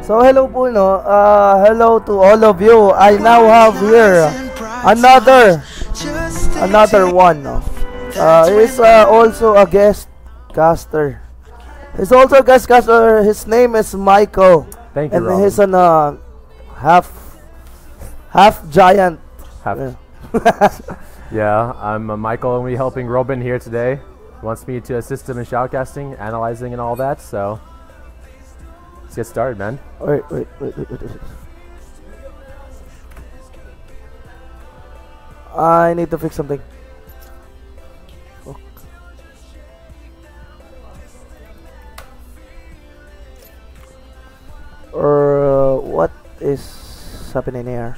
So hello po, no? Hello to all of you. I now have here another one. No? He's also a guest caster. He's also a guest caster. His name is Michael. Thank you, and Robin. he's an half giant. Yeah. Yeah, I'm Michael, and we're helping Robin here today. He wants me to assist him in shoutcasting, analyzing, and all that. So let's get started, man. Wait. I need to fix something. What is happening here?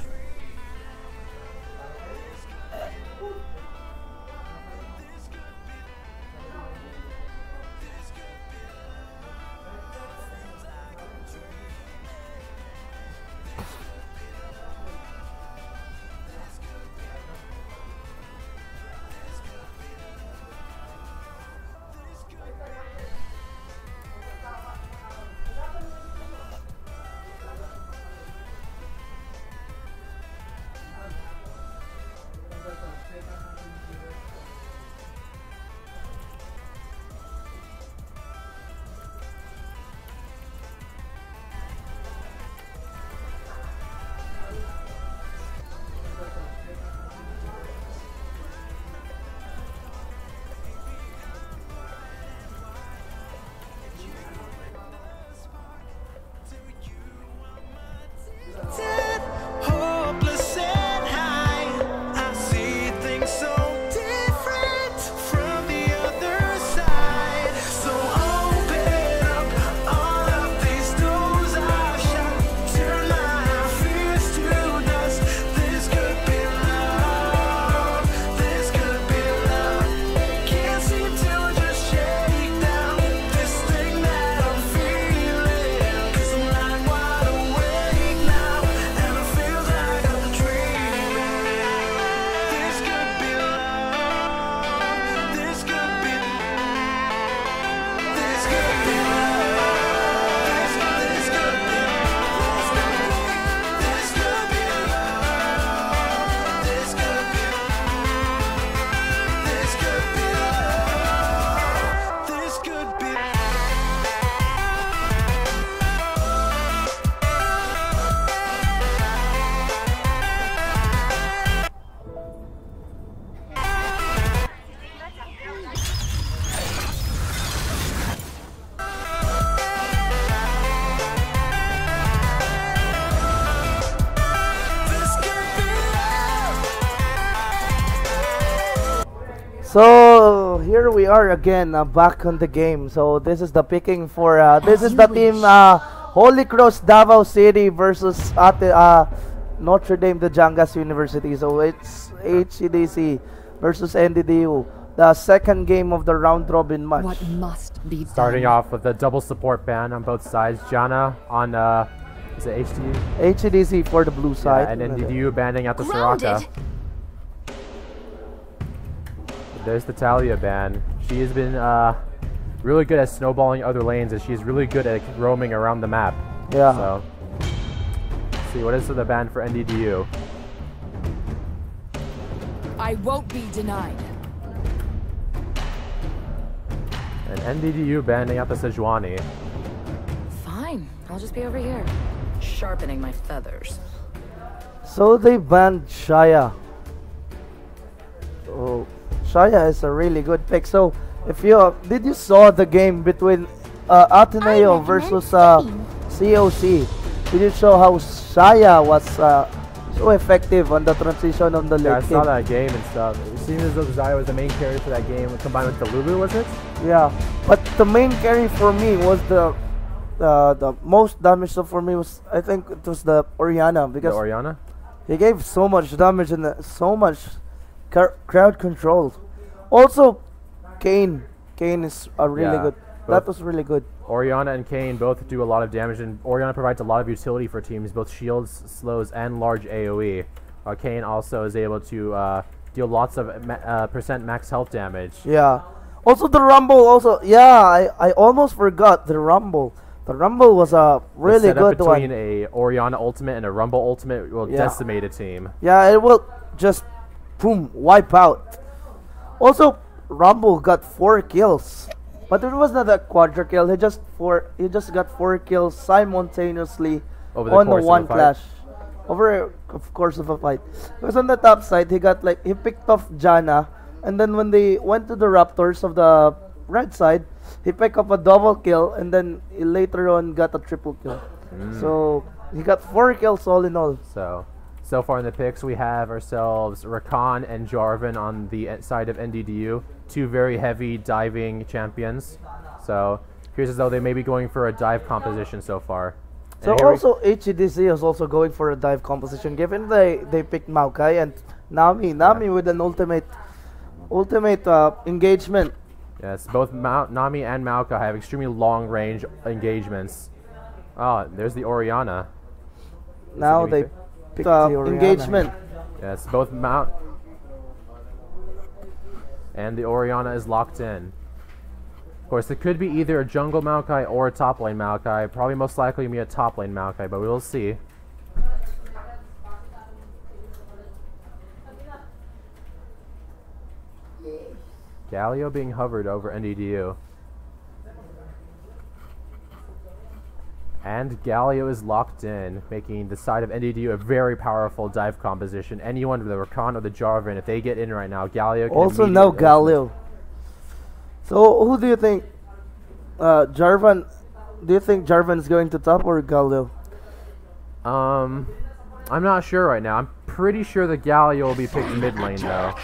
So here we are again, back on the game. So this is the picking for this is the team Holy Cross Davao City versus Notre Dame de Jangas University. So it's HCDC versus NDDU, the second game of the round robin match. What must be Starting off with a double support ban on both sides. Jana on is it HCDC for the blue side, and NDDU banning out the Soraka. There's the Talia ban. She has been really good at snowballing other lanes, and she's really good at roaming around the map. Yeah. So, let's see, what is the ban for NDDU? I won't be denied. And NDDU banning out the Sejuani. Fine, I'll just be over here, sharpening my feathers. So they banned Shaya. Oh, Shaya is a really good pick. So if you did you saw the game between Ateneo versus COC? Did you show how Shaya was so effective on the transition on the late I saw game? that game and stuff. It seems as though Zaya was the main carry for that game, combined with the Lulu, was it? Yeah, but the main carry for me was the most damage. So for me was, I think it was the Oriana, because The Oriana? he gave so much damage and so much crowd control. Also, Kane is a really good. That was really good. Oriana and Kane both do a lot of damage, and Oriana provides a lot of utility for teams, both shields, slows, and large AoE. Kane also is able to deal lots of percent max health damage. Yeah. Also the Rumble also. Yeah, I almost forgot the Rumble. The Rumble was a really the setup good one. between a Orianna ultimate and a Rumble ultimate will decimate a team. Yeah, it will just boom wipe out. Also, Rumble got 4 kills, but it was not a quadra kill. He just got 4 kills simultaneously Over the on the course of one a fight. clash. Over of course of a fight. Because on the top side, he picked off Janna, and then when they went to the Raptors of the red side, he picked up a double kill, and then he later on got a triple kill. So he got 4 kills all in all. So far in the picks, we have ourselves Rakan and Jarvan on the side of NDDU, 2 very heavy diving champions. So here's as though they may be going for a dive composition so far. So also HCDC is also going for a dive composition, given they picked Maokai and Nami with an ultimate engagement. Yes, both Nami and Maokai have extremely long range engagements. Oh, there's the Orianna. Now they picked engagement. Yes, both and the Orianna is locked in. Of course, it could be either a jungle Maokai or a top lane Maokai. Probably most likely going to be a top lane Maokai, but we will see. Galio being hovered over NDDU. And Galio is locked in, making the side of NDDU a very powerful dive composition. Anyone with the Rakan or the Jarvan, if they get in right now, Galio can also no immediately Galio. So who do you think Jarvan? Do you think Jarvan is going to top or Galio? I'm not sure right now. I'm pretty sure the Galio will be picked mid lane though.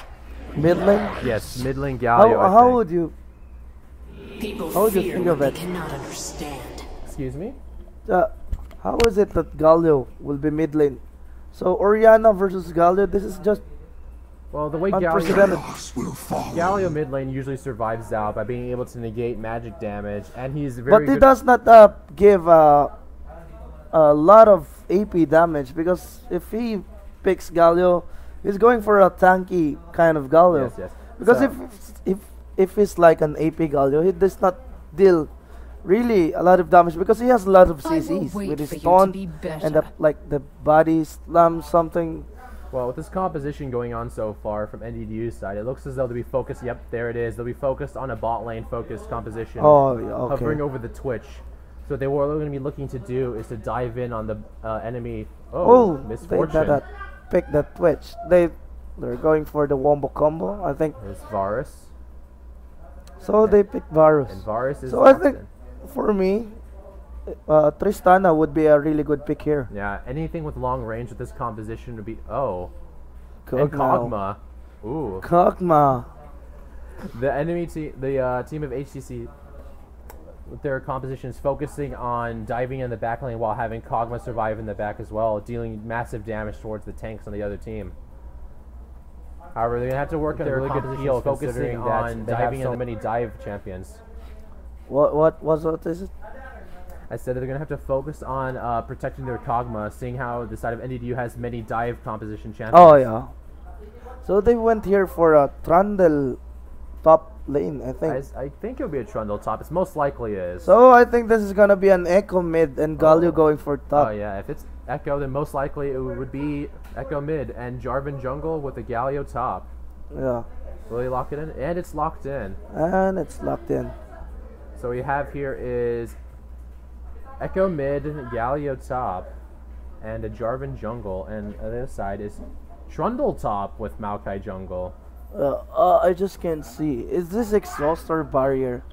Mid lane? Yes, mid lane Galio. How would you? People How would you fear think what of they it? cannot understand. Excuse me? How is it that Galio will be mid lane? So Orianna versus Galio, this is just Well, the way unprecedented. Galio mid lane usually survives out by being able to negate magic damage, and he's very But he good. does not give a lot of AP damage, because if he picks Galio, he's going for a tanky kind of Galio. Yes, yes. Because So- if he's like an AP Galio, he does not deal really a lot of damage, because he has a lot of I will CCs wait with his for you to taunt be and the body slam something. Well, with this composition going on so far from NDDU's side, it looks as though they'll be focused. Yep, there it is. They'll be focused on a bot lane focused composition, Oh, yeah, okay. hovering over the Twitch. So what they were going to be looking to do is to dive in on the enemy. Oh, misfortune. they pick that Twitch. They're going for the wombo combo, I think. There's Varus, So they pick Varus. and Varus is. So I locked think in. for me, Tristana would be a really good pick here. Yeah, anything with long range with this composition would be. Oh, Kog'Maw. and Kog'Maw. Ooh, Kog'Maw. the enemy team, the team of HCC. With their compositions focusing on diving in the back lane while having Kog'Maw survive in the back as well, dealing massive damage towards the tanks on the other team. However, they're gonna have to work on a really good heal, focusing on diving in so many dive champions. What is it? I said that they're gonna have to focus on protecting their Kog'Maw, seeing how the side of NDDU has many dive composition champions. Oh yeah. So they went here for a Trundle top lane, I think. I think it'll be a Trundle top. It's most likely is. So I think this is gonna be an Echo mid and Galio going for top. Oh yeah, if it's Echo, then most likely it would be Echo mid and Jarvan jungle with the Galio top. Yeah. Will they lock it in? And it's locked in. And it's locked in. So we have here is Echo mid, Galio top, and a Jarvan jungle, and on the other side is Trundle top with Maokai jungle. I just can't see. Is this exhaust or barrier?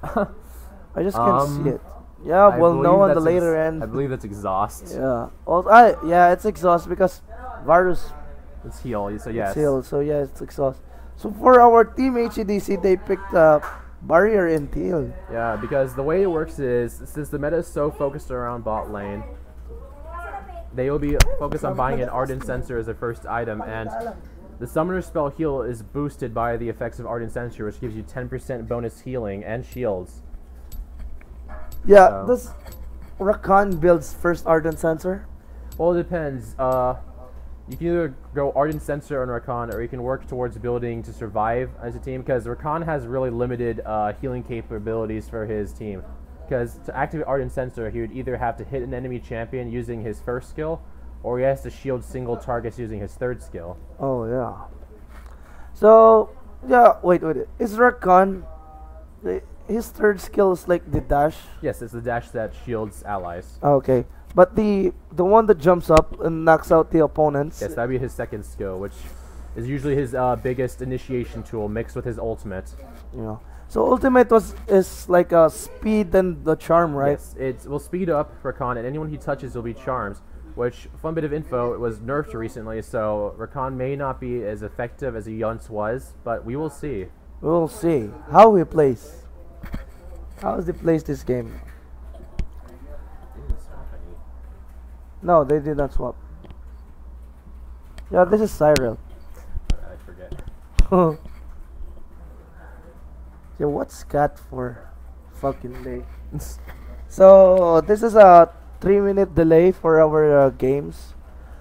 I just can't see it. Yeah, I we'll know believe on the that's later end. I believe that's exhaust. Yeah. Yeah, it's exhaust because Varus It's heal, so yes. is healed. So yeah, it's exhaust. So for our team HEDC, they picked barrier and heal. Yeah, because the way it works is, since the meta is so focused around bot lane, they will be focused on buying an Ardent Sensor as their first item, and the Summoner spell heal is boosted by the effects of Ardent Sensor, which gives you 10% bonus healing and shields. Yeah, So- this Rakan builds first Ardent Sensor. Well, it depends. You can either go Ardent Sensor on Rakan, or you can work towards building to survive as a team, because Rakan has really limited healing capabilities for his team. because to activate Ardent Sensor, he would either have to hit an enemy champion using his first skill, or he has to shield single targets using his third skill. Oh, yeah. So, yeah, wait. Is Rakan, his third skill is like the dash? Yes, it's the dash that shields allies. Okay. But the one that jumps up and knocks out the opponents. Yes, that'd be his second skill, which is usually his biggest initiation tool mixed with his ultimate. Yeah. So ultimate is like a speed and the charm, right? Yes, it will speed up Rakan, and anyone he touches will be charms. Which, fun bit of info, it was nerfed recently, so Rakan may not be as effective as he once was, but we will see. We'll see how he plays. How does he plays this game? No, they did not swap. Yeah, this is Cyril. I forget. Yeah, what's Scott for? Fucking day. So, this is a 3-minute delay for our games.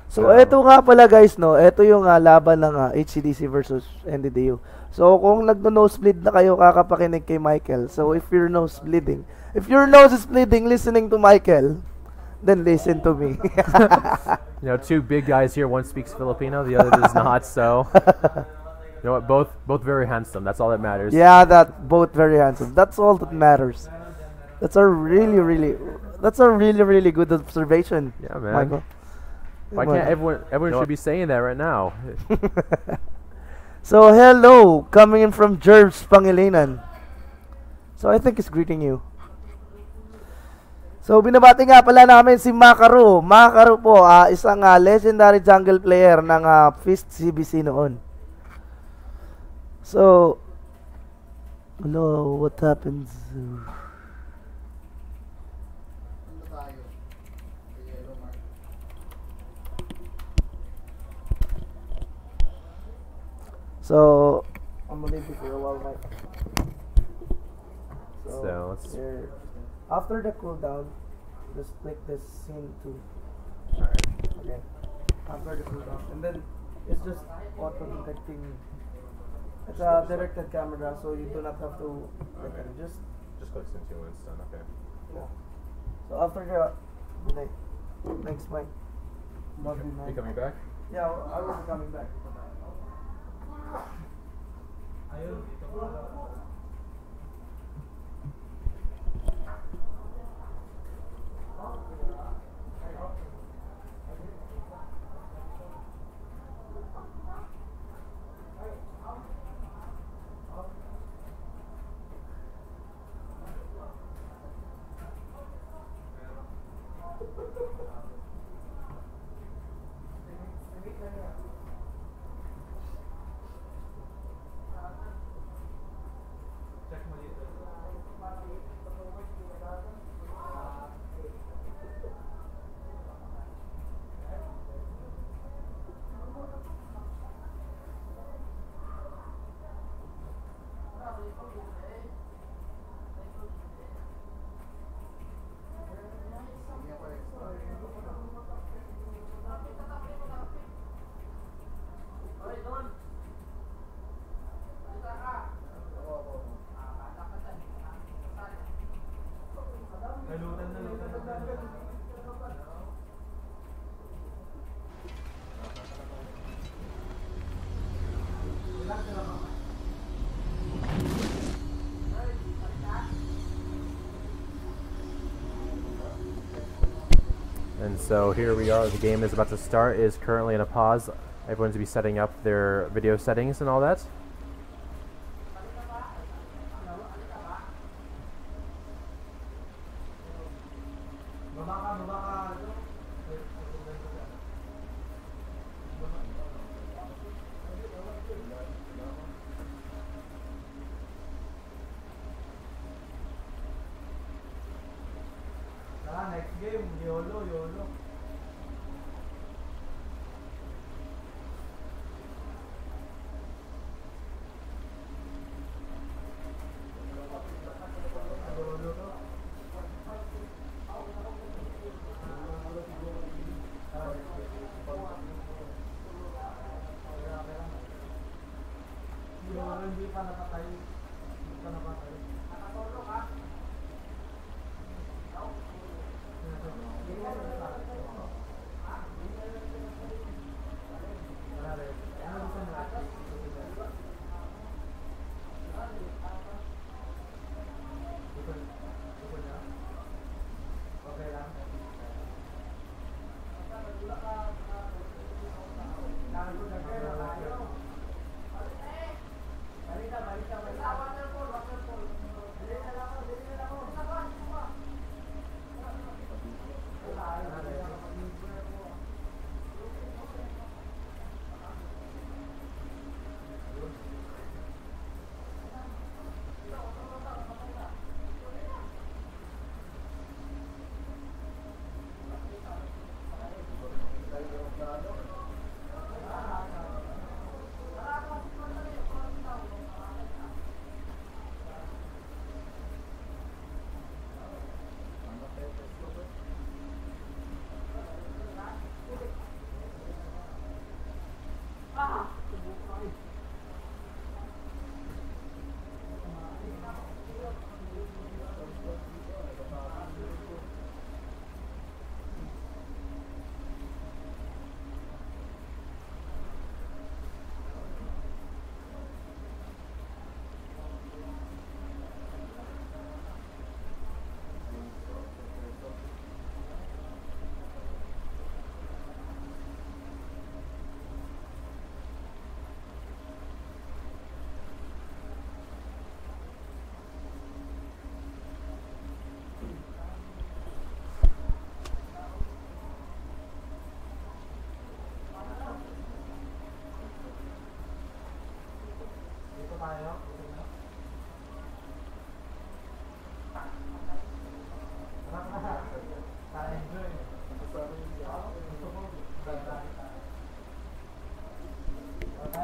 So, ito nga pala guys, no? Ito yung laban ng HCDC versus NDDU. So, kung nagno-nosebleed na kayo, kakapakinig kay Michael. So, if your nose is bleeding listening to Michael, then listen to me. You know, two big guys here. One speaks Filipino, the other does not. So, you know what? Both very handsome. That's all that matters. Yeah, that both very handsome. That's all that matters. That's a really good observation. Yeah, man. Michael. Why can't everyone should be saying that right now? So, hello, coming in from Jervs Pangilinan. So, I think he's greeting you. So, binabati nga pala namin si Makaru. Makaru po, isang legendary jungle player ng Fist CBC noon. So, hello, what happens? So, I'm gonna leave it for a while, Mike. So let's. Here, after the cooldown, just click this scene 2. Okay. After the cooldown, and then it's just auto detecting. It's a directed camera, so you do not have to like just Just click into when it's done. Okay. yeah. So after the delay, thanks, Mike. Love you, man. You coming back? Yeah, I will be coming back. And so here we are. The game is about to start. It is currently in a pause. Everyone's be setting up their video settings and all that. Next game, YOLO. Hindi pa napatay.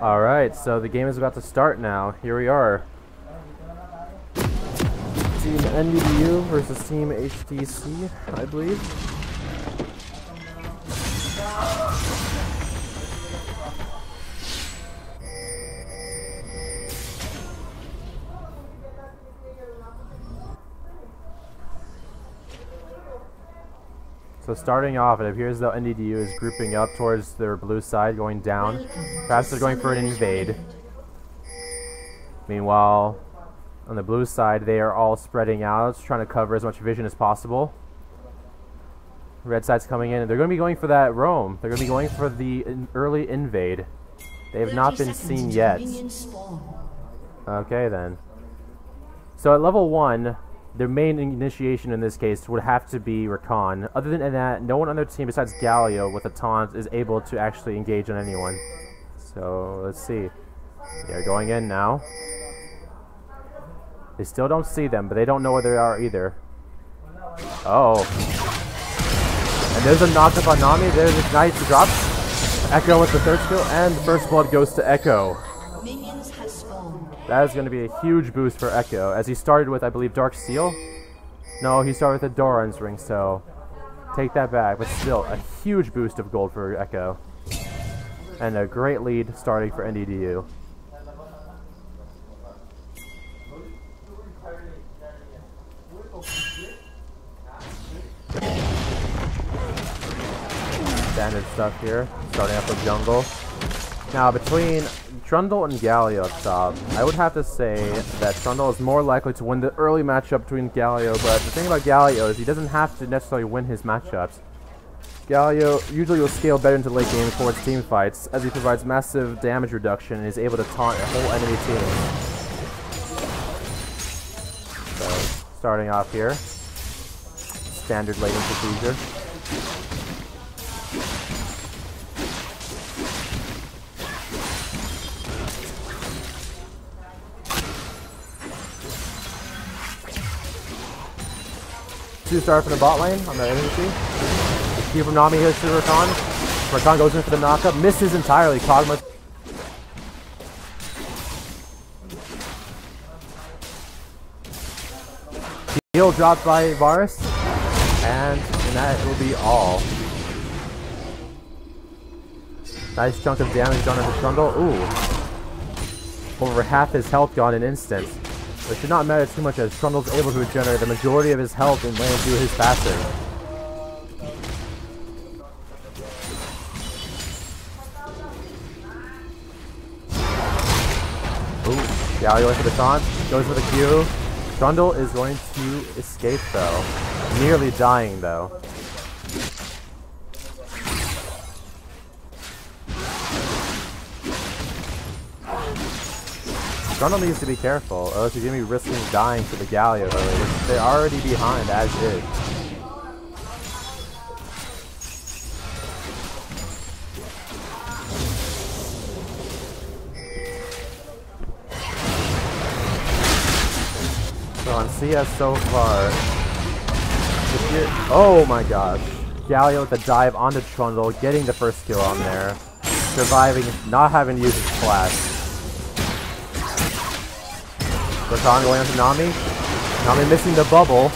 Alright, so the game is about to start now. Here we are. Team NDDU versus Team HTC, I believe. So starting off, it appears though NDDU is grouping up towards their blue side, going down. Perhaps they're going for an invade. Meanwhile, on the blue side, they are all spreading out, trying to cover as much vision as possible. Red side's coming in, and they're going to be going for that roam. They're going to be going for the early invade. They have not been seen yet. Okay then. So at level 1, their main initiation in this case would have to be Recon. Other than that, no one on their team besides Galio with a taunt is able to actually engage on anyone. So let's see. They're going in now. They still don't see them, but they don't know where they are either. Oh. And there's a knock-up on Nami. There's a nice drop. Echo with the third skill, and the first blood goes to Echo. That is going to be a huge boost for Echo, as he started with, I believe, Dark Steel? No, he started with the Doran's Ring, so take that back, but still, a huge boost of gold for Echo. And a great lead starting for NDDU. Standard stuff here, starting up with jungle. Now, between Trundle and Galio up top, I would have to say that Trundle is more likely to win the early matchup between Galio, but the thing about Galio is he doesn't have to necessarily win his matchups. Galio usually will scale better into late game towards team fights, as he provides massive damage reduction and is able to taunt a whole enemy team. So, starting off here, standard laning procedure. Two-star from the bot lane on the NCGC. Q from Nami hits to Rakan. Rakan goes in for the knockup, misses entirely. Kog'Maw. Heal dropped by Varus, and that will be all. Nice chunk of damage done on the Trundle. Ooh. Over half his health gone in an instant. It should not matter too much as Trundle's able to regenerate the majority of his health and land through his passive. Ooh, Galio went for the taunt, goes for the Q. Trundle is going to escape though. Nearly dying though. Trundle needs to be careful, or else you're going to be risking dying to the Galio early, which they're already behind as is. So on CS so far, oh my gosh, Galio with the dive onto Trundle, getting the first kill on there, surviving, not having used his flash. Rakan going on to Nami. Nami missing the bubble.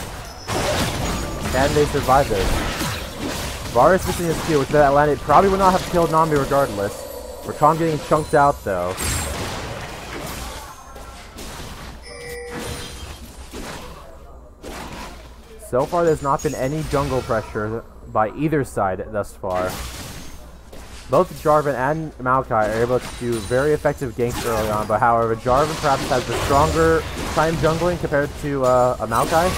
And they survive this. Varus missing his Q, which that landed probably would not have killed Nami regardless. Rakan getting chunked out though. So far there's not been any jungle pressure by either side thus far. Both Jarvan and Maokai are able to do very effective ganks early on, but however, Jarvan perhaps has the stronger time jungling compared to a Maokai.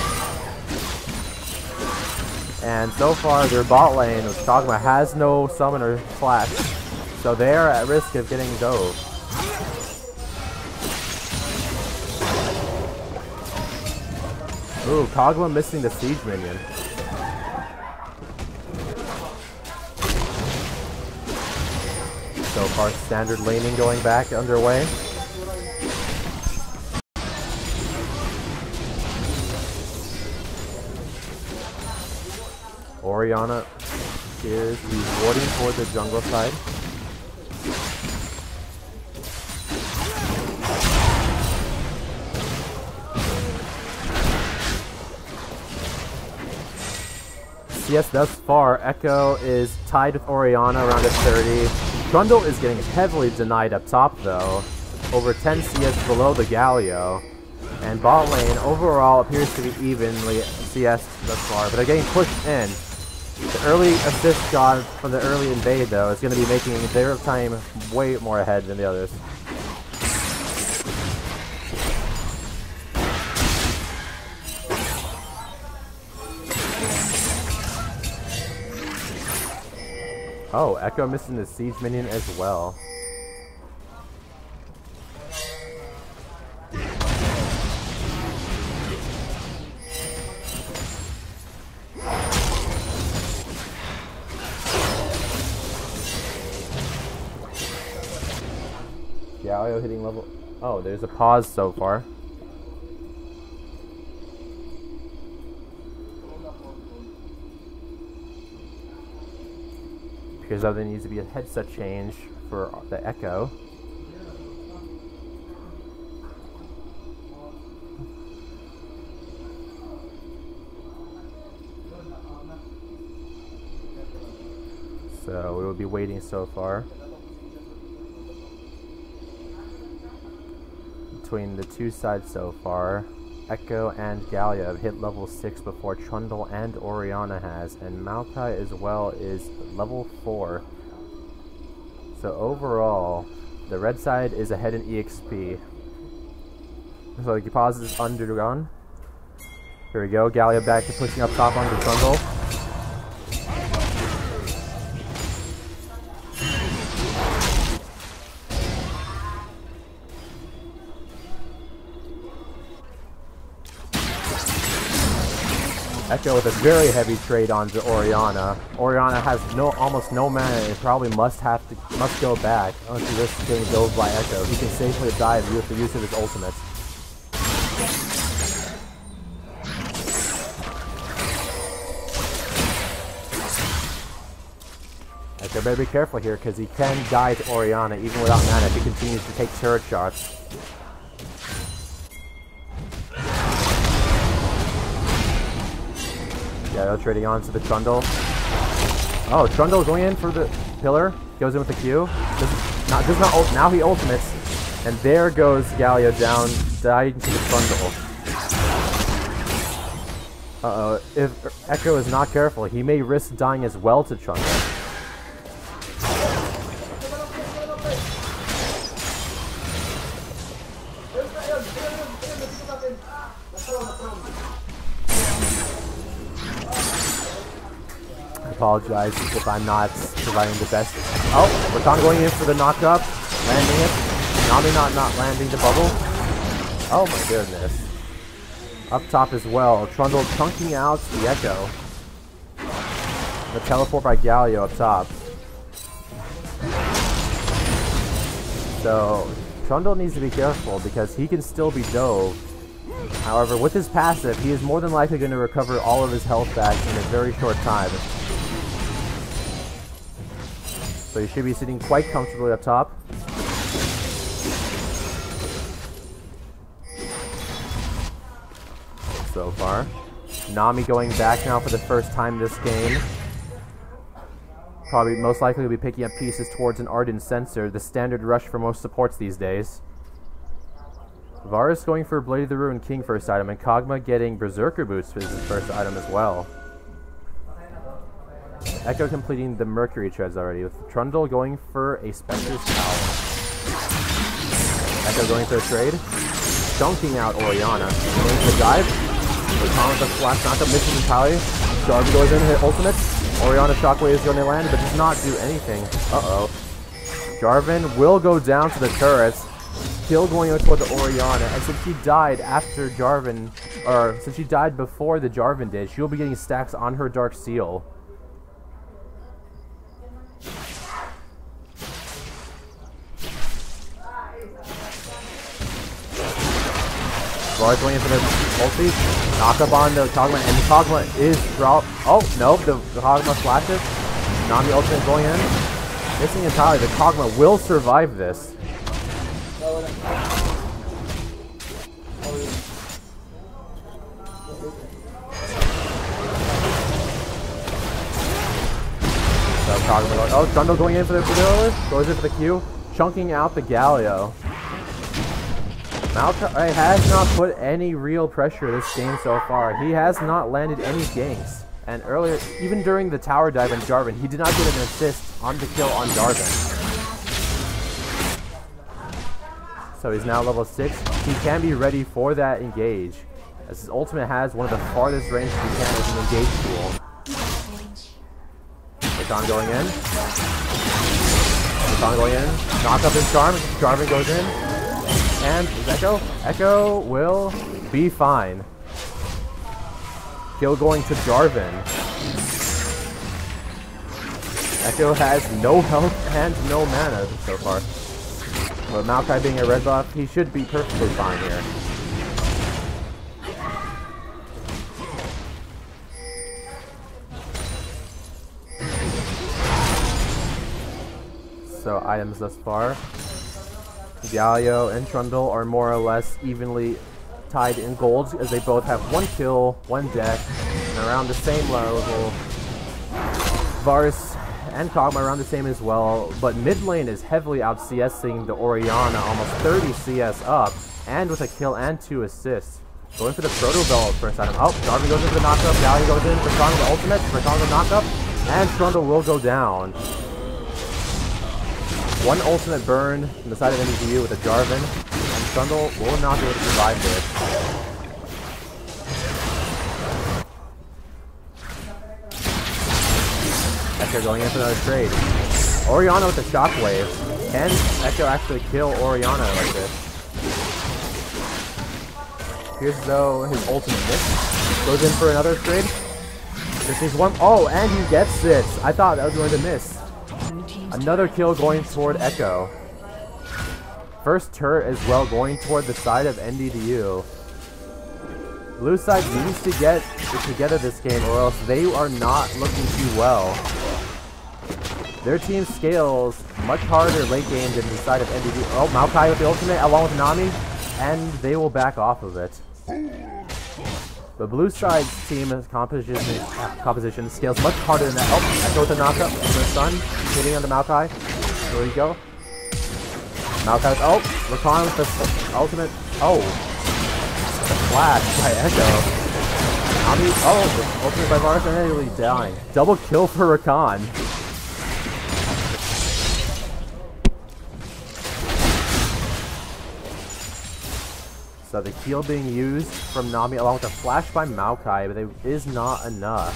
And so far, their bot lane with Kog'Maw has no summon or flash, so they are at risk of getting dove. Ooh, Kog'Maw missing the siege minion. So far, standard laning going back underway. Orianna appears to be warding toward the jungle side. CS thus far, Echo is tied with Oriana around at 30. Trundle is getting heavily denied up top though, over 10 CS below the Galio. And bot lane overall appears to be evenly CS thus far, but they're getting pushed in. The early assist shot from the early invade though is going to be making their time way more ahead than the others. Oh, Echo missing the siege minion as well. Galio hitting level... Oh, there's a pause so far. Because there needs to be a headset change for the Echo. So we will be waiting so far. Between the two sides so far, Echo and Galio have hit level 6 before Trundle and Oriana has, and Maokai as well is level 4. So overall, the red side is ahead in EXP. So the pause is undergone. Here we go, Galio back to pushing up top onto Trundle. Echo with a very heavy trade onto Oriana. Oriana has almost no mana and probably must go back unless he risks getting dove by Echo. He can safely dive with the use of his ultimate. Echo better be careful here because he can die to Oriana even without mana if he continues to take turret shots. Yeah, trading on to the Trundle. Oh, Trundle going in for the pillar. Goes in with the Q. Does not ult. Now he ultimates. And there goes Galio down, died to the Trundle. Uh-oh. If Echo is not careful, he may risk dying as well to Trundle. Apologize if I'm not providing the best. Oh, Rakan going in for the knock-up, landing it. Nami not landing the bubble. Oh my goodness. Up top as well, Trundle chunking out the Echo. The teleport by Galio up top. So, Trundle needs to be careful because he can still be dove. However, with his passive, he is more than likely going to recover all of his health back in a very short time. So he should be sitting quite comfortably up top. So far. Nami going back now for the first time this game. Probably most likely will be picking up pieces towards an Ardent Sensor, the standard rush for most supports these days. Varus going for Blade of the Ruined King first item, and Kog'Maw getting Berserker Boots as his first item as well. Echo completing the Mercury treads already, with Trundle going for a Spectre's Cowl. Echo going for a trade. Dunking out Oriana. Going for the dive. Rakan with the flash knock-up, missing entirely. Jarvan goes in, hit ultimate. Oriana Shockwave is going to land, but does not do anything. Uh-oh. Jarvan will go down to the turrets. Kill going out toward the Oriana, and since she died after Jarvan, or since she died before the Jarvan did, she'll be getting stacks on her Dark Seal. Varus going in for the ulti. Knock up on the Kog'Maw, and the Kog'Maw is dropped. Oh, no, the Kog'Maw flashes. Nami ultimate going in. Missing entirely. The Kog'Maw will survive this. Kogma going. Oh, Trundle going in for the earlier. Goes in for the Q. Chunking out the Galio. Maokai has not put any real pressure this game so far. He has not landed any ganks. And earlier, even during the tower dive on Jarvan, he did not get an assist on the kill on Jarvan. So he's now level 6. He can be ready for that engage, as his ultimate has one of the farthest range he can with an engage tool. Rakan going in. Rakan going in. Knock up his charm. Jarvan goes in. And Echo? Echo will be fine. Kill going to Jarvan. Echo has no health and no mana so far. But Maokai being a red buff, he should be perfectly fine here. So items thus far. Galio and Trundle are more or less evenly tied in gold, as they both have 1 kill, 1 death, and around the same level. Varus and Kog'Maw around the same as well, but mid lane is heavily out CSing the Orianna, almost 30 CS up, and with a kill and 2 assists. Going for the Proto Belt first item. Oh, Jarvan goes in for the knockup, Galio goes in for Kog'Maw the ultimate, for Kog'Maw the knockup, and Trundle will go down. 1 ultimate burn from the side of NCGC with a Jarvan, and Trundle will not be able to survive this. Echo going in for another trade. Orianna with the shockwave. Can Echo actually kill Orianna like this? Here's though his ultimate miss. Goes in for another trade. This is one. Oh, and he gets it. I thought that was going to miss. Another kill going toward Echo. First turret as well going toward the side of NDDU. Blue side needs to get it together this game, or else they are not looking too well. Their team scales much harder late game than the side of NDDU. Oh, Maokai with the ultimate along with Nami, and they will back off of it. The blue side's team composition scales much harder than that. Oh, Echo with the knockup from the stun, hitting on the Maokai. There we go. Maokai, oh, Rakan with the ultimate. Oh, the flash by Echo. Nami, oh, the ultimate by Varus and nearly dying. Double kill for Rakan. So the heal being used from Nami along with a flash by Maokai, but it is not enough.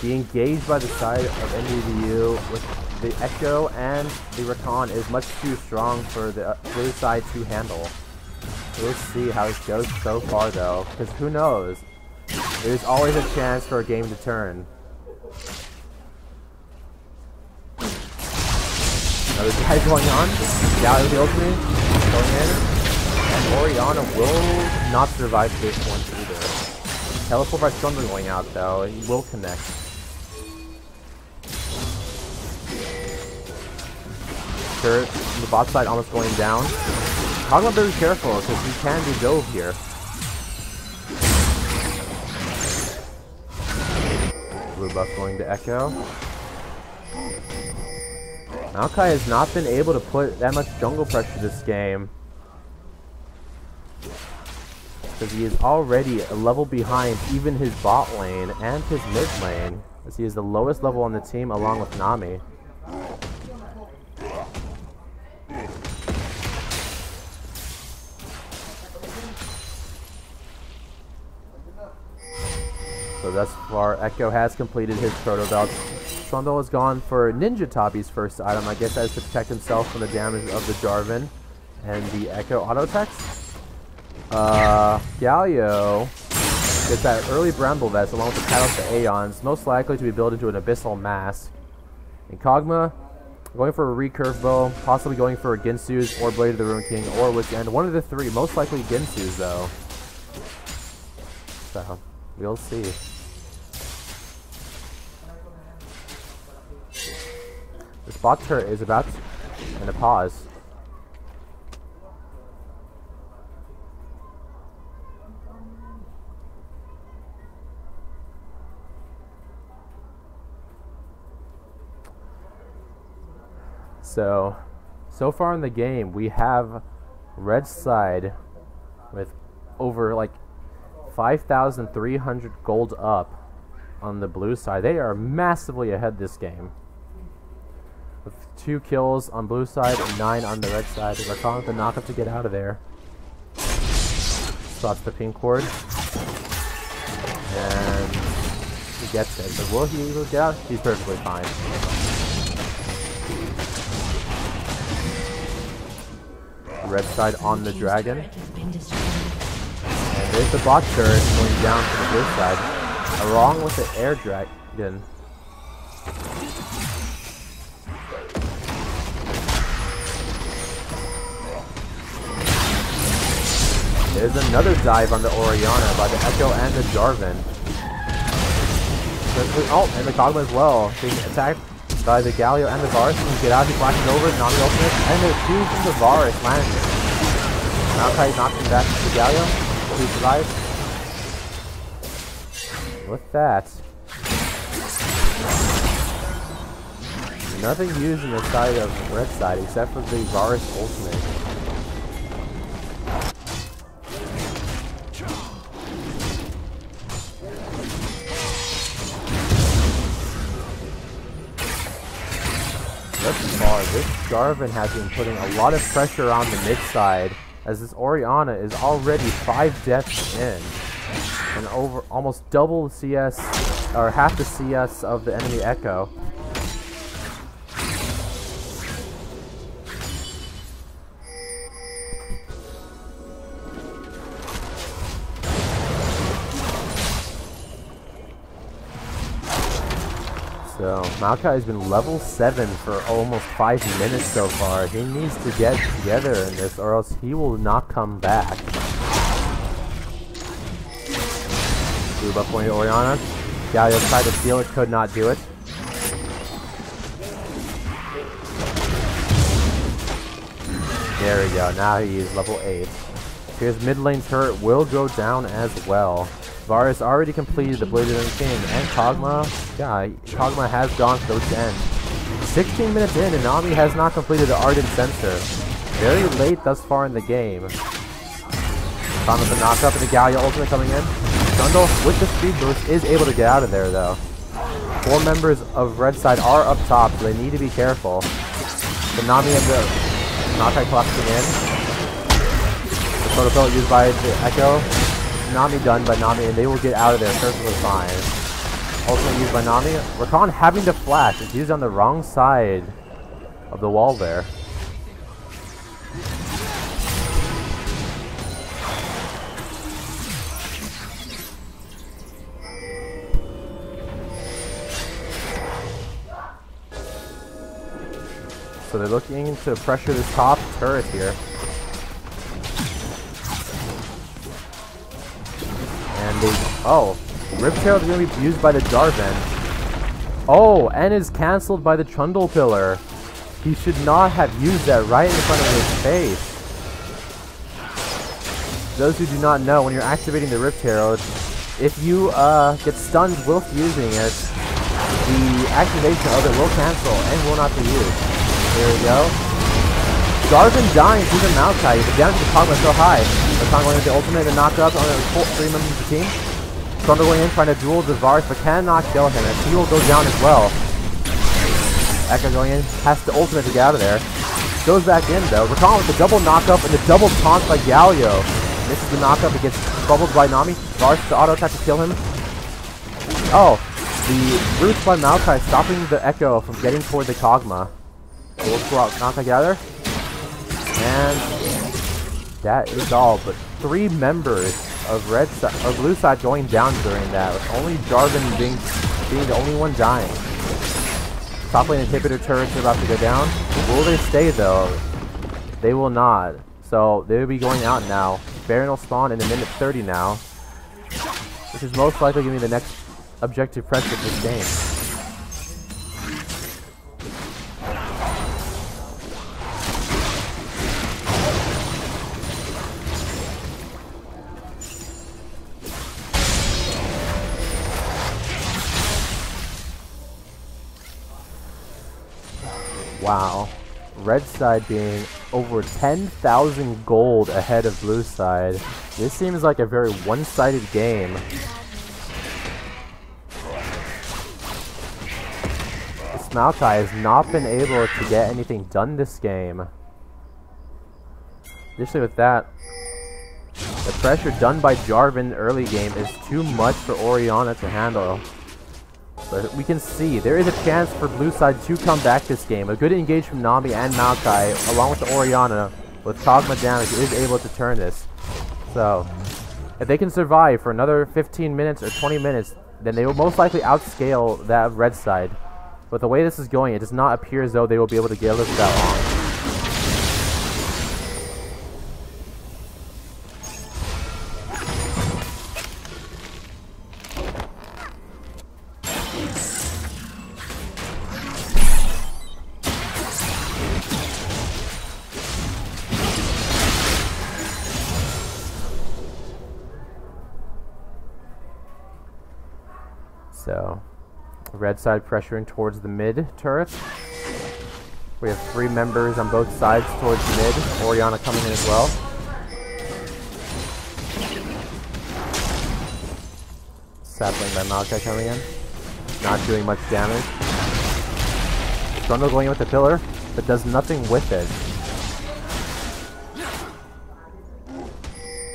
Being engaged by the side of NDDU with the Echo and the Rakan is much too strong for the blue side to handle. We'll see how it goes so far though, because who knows? There's always a chance for a game to turn. Another guy going on. Galio with the ultimate. Going in. And Orianna will not survive this one either. Teleport by Trundle going out though. He will connect. Turret from the bot side almost going down. Kog'Maw very careful because he can be dove here. Blue buff going to Echo. Maokai has not been able to put that much jungle pressure this game, because he is already a level behind even his bot lane and his mid lane, as he is the lowest level on the team along with Nami. So thus far, Echo has completed his proto belt. Trundle has gone for Ninja Tabi's first item, I guess that is to protect himself from the damage of the Jarvan and the Echo auto attacks. Galio gets that early Bramble Vest along with the Catalyst to Aeons, most likely to be built into an Abyssal Mask. And Kog'Maw going for a recurve bow, possibly going for a Ginsu's or Blade of the Ruin King or Witch End. One of the three, most likely Ginsu's though. So, we'll see. The spot turret is about to pause. So far in the game, we have red side with over like 5,300 gold up on the blue side. They are massively ahead this game. With 2 kills on blue side and 9 on the red side. They're calling the knockup to get out of there. Spots the pink cord. And he gets it. But will he get out? He's perfectly fine. Red side on the dragon. And there's the bot turret going down to the blue side, along with the air dragon. There's another dive on the Oriana by the Echo and the Jarvan. Oh, and the Kog'Maw as well, being attacked by the Galio and the Varus. Can get out, he flashes over, Nami ultimate, and there's 2 from the Varus landing. Maokai knocks him back to the Galio, he survives. With that, nothing used in the side of red side except for the Varus ultimate. Thus far, this Jarvan has been putting a lot of pressure on the mid side, as this Oriana is already 5 deaths in, and over almost double the CS, or half the CS of the enemy Echo. So, Maokai has been level 7 for almost 5 minutes so far. He needs to get together in this or else he will not come back. Blue buff going to Oriana. Galio tried to steal it, could not do it. There we go, now he is level 8. Here's mid lane turret will go down as well. Varus already completed the Blade of the King, and Kog'Maw, Kog'Maw has gone to the end. 16 minutes in, and Nami has not completed the Ardent Sensor. Very late thus far in the game. Found with the knockup and the Galio ultimate coming in. Trundle, with the speed boost, is able to get out of there, though. 4 members of red side are up top, so they need to be careful. The Nami and the Maokai collapsing in. The protocol used by the Echo. Nami done by Nami, and they will get out of there perfectly fine. Ultimate used by Nami. Rakan having to flash. It's used on the wrong side of the wall there. So they're looking to pressure this top turret here. And they, Rip Tail is going to be used by the Jarvan. Oh, and is cancelled by the Trundle Pillar. He should not have used that right in front of his face. Those who do not know, when you're activating the Rip Tail, if you get stunned whilst using it, the activation of it will cancel and will not be used. There we go. Jarvan dying to the Maokai, but down to the Kog'Maw so high. Rakan going into the ultimate and knock up on the 3 members of the team. Trundle going in, trying to duel the Varus, but cannot kill him, and he will go down as well. Echo going in, has the ultimate to get out of there. Goes back in though. Rakan with the double knockup and the double taunt by Galio. Misses the knockup, it gets bubbled by Nami. Varus the auto attack to kill him. Oh, the roots by Maokai stopping the Echo from getting toward the Kog'Maw. So we'll throw out Maokai gather. And that is all, but 3 members of blue side going down during that, with only Jarvan being the only one dying. Top lane inhibitor turrets are about to go down. Will they stay though? They will not. So they will be going out now. Baron will spawn in a minute 30 now, which is most likely going to be the next objective pressure of this game. Wow. red side being over 10,000 gold ahead of blue side. This seems like a very one-sided game. Maokai has not been able to get anything done this game. Additionally with that, the pressure done by Jarvan early game is too much for Orianna to handle. But we can see there is a chance for blue side to come back this game. A good engage from Nami and Maokai along with the Orianna with Kog'Maw damage is able to turn this. So if they can survive for another 15 minutes or 20 minutes, then they will most likely outscale that of red side. But the way this is going, it does not appear as though they will be able to get live that long. So, red side pressuring towards the mid turret. We have 3 members on both sides towards mid. Orianna coming in as well. Sapling by Maokai coming in. Not doing much damage. Trundle going in with the pillar, but does nothing with it.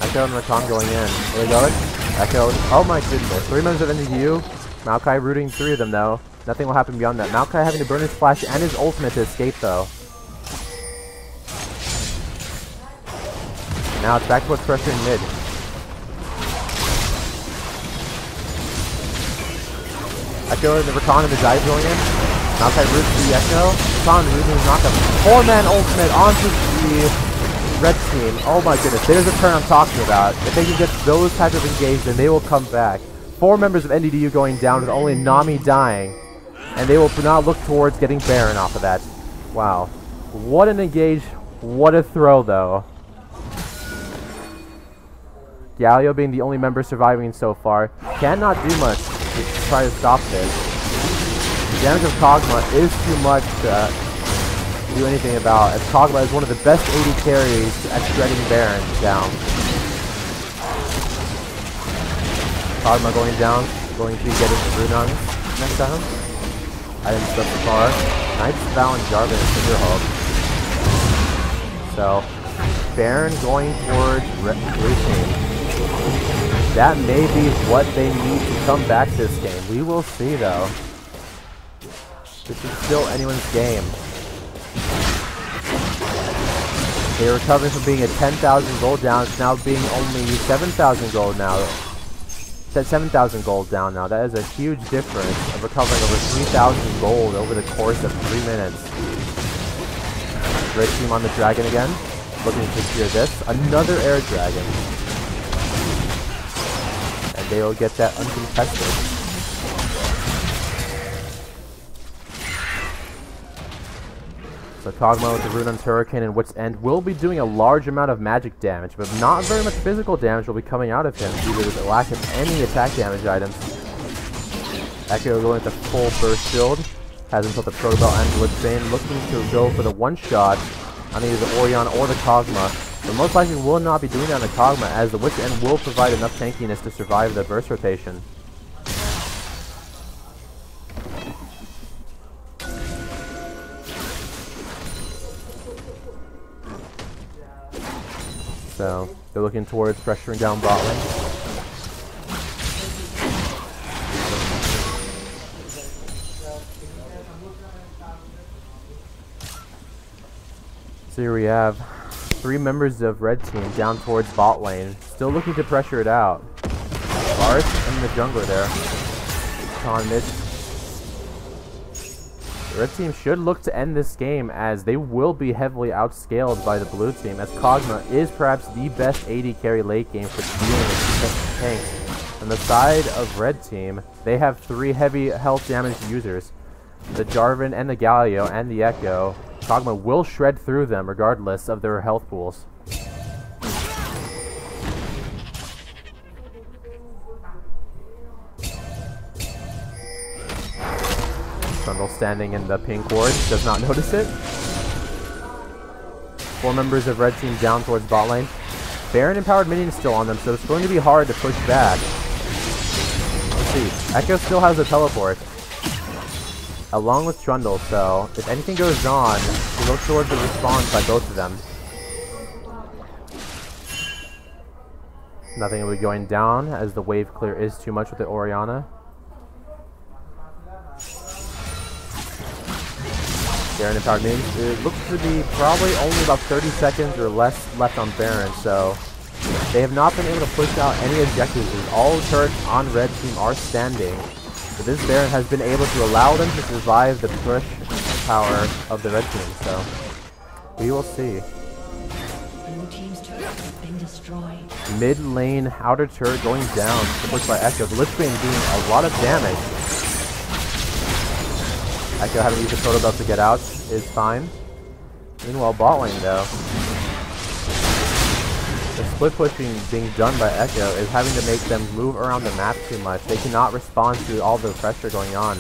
Echo and Rakan going in. There we go. Echo. Oh my goodness. 3 members of NCGC. Maokai rooting 3 of them though. Nothing will happen beyond that. Maokai having to burn his flash and his ultimate to escape though. Now it's back towards pressure in mid. Echo and the Rakan and the dive going in. Maokai roots the Echo. Rakan rooting the knockup. 4-man ultimate onto the red team. Oh my goodness. There's a turn I'm talking about. If they can get those type of engage, then they will come back. 4 members of NDDU going down with only Nami dying, and they will not look towards getting Baron off of that. Wow. What an engage, what a throw though. Galio being the only member surviving so far, cannot do much to try to stop this. The damage of Kog'Maw is too much to do anything about, as Kog'Maw is one of the best AD carries at shredding Baron down. Kog'Maw going down, going to be getting Runan next time. Items up the bar. Nice Val and Jarvan and Cinderhawk. So, Baron going towards blue team. That may be what they need to come back this game. We will see though. This is still anyone's game. They are recovering from being at 10,000 gold down, it's now being only 7,000 gold now. At 7,000 gold down now. That is a huge difference of recovering over 3,000 gold over the course of 3 minutes. Red team on the dragon again, looking to secure this. Another air dragon. And they will get that uncontested. So Kog'Maw with the Runan's Hurricane and Wit's End will be doing a large amount of magic damage, but not very much physical damage will be coming out of him due to the lack of any attack damage items. Echo going with the full burst shield, has himself the Protobelt and Blitzbane, looking to go for the one-shot on either the Orianna or the Kog'Maw, but most likely will not be doing that on the Kog'Maw, as the Wit's End will provide enough tankiness to survive the burst rotation. So, they're looking towards pressuring down bot lane. So here we have 3 members of red team down towards bot lane, still looking to pressure it out. Varus and the jungler there. On mid. The red team should look to end this game, as they will be heavily outscaled by the blue team, as Kog'Maw is perhaps the best AD carry late game for dealing with tanks. On the side of red team, they have 3 heavy health damage users. The Jarvan and the Galio and the Echo. Kog'Maw will shred through them regardless of their health pools. Trundle standing in the pink ward, does not notice it. 4 members of red team down towards bot lane. Baron empowered minions still on them, so it's going to be hard to push back. Let's see. Echo still has a teleport, along with Trundle, so if anything goes on, we look towards the respawn by both of them. Nothing will be going down, as the wave clear is too much with the Orianna. Baron empowered minions. It looks to be probably only about 30 seconds or less left on Baron, so they have not been able to push out any objectives, as all turrets on red team are standing. But this Baron has been able to allow them to survive the push power of the red team, so we will see. Blue team's turret has been destroyed. Mid lane outer turret going down, pushed by Echo. The Lich Bane doing a lot of damage. Echo having to use the Proto Belt to get out is fine. Meanwhile, bot lane though, the split pushing being done by Echo is having to make them move around the map too much. They cannot respond to all the pressure going on.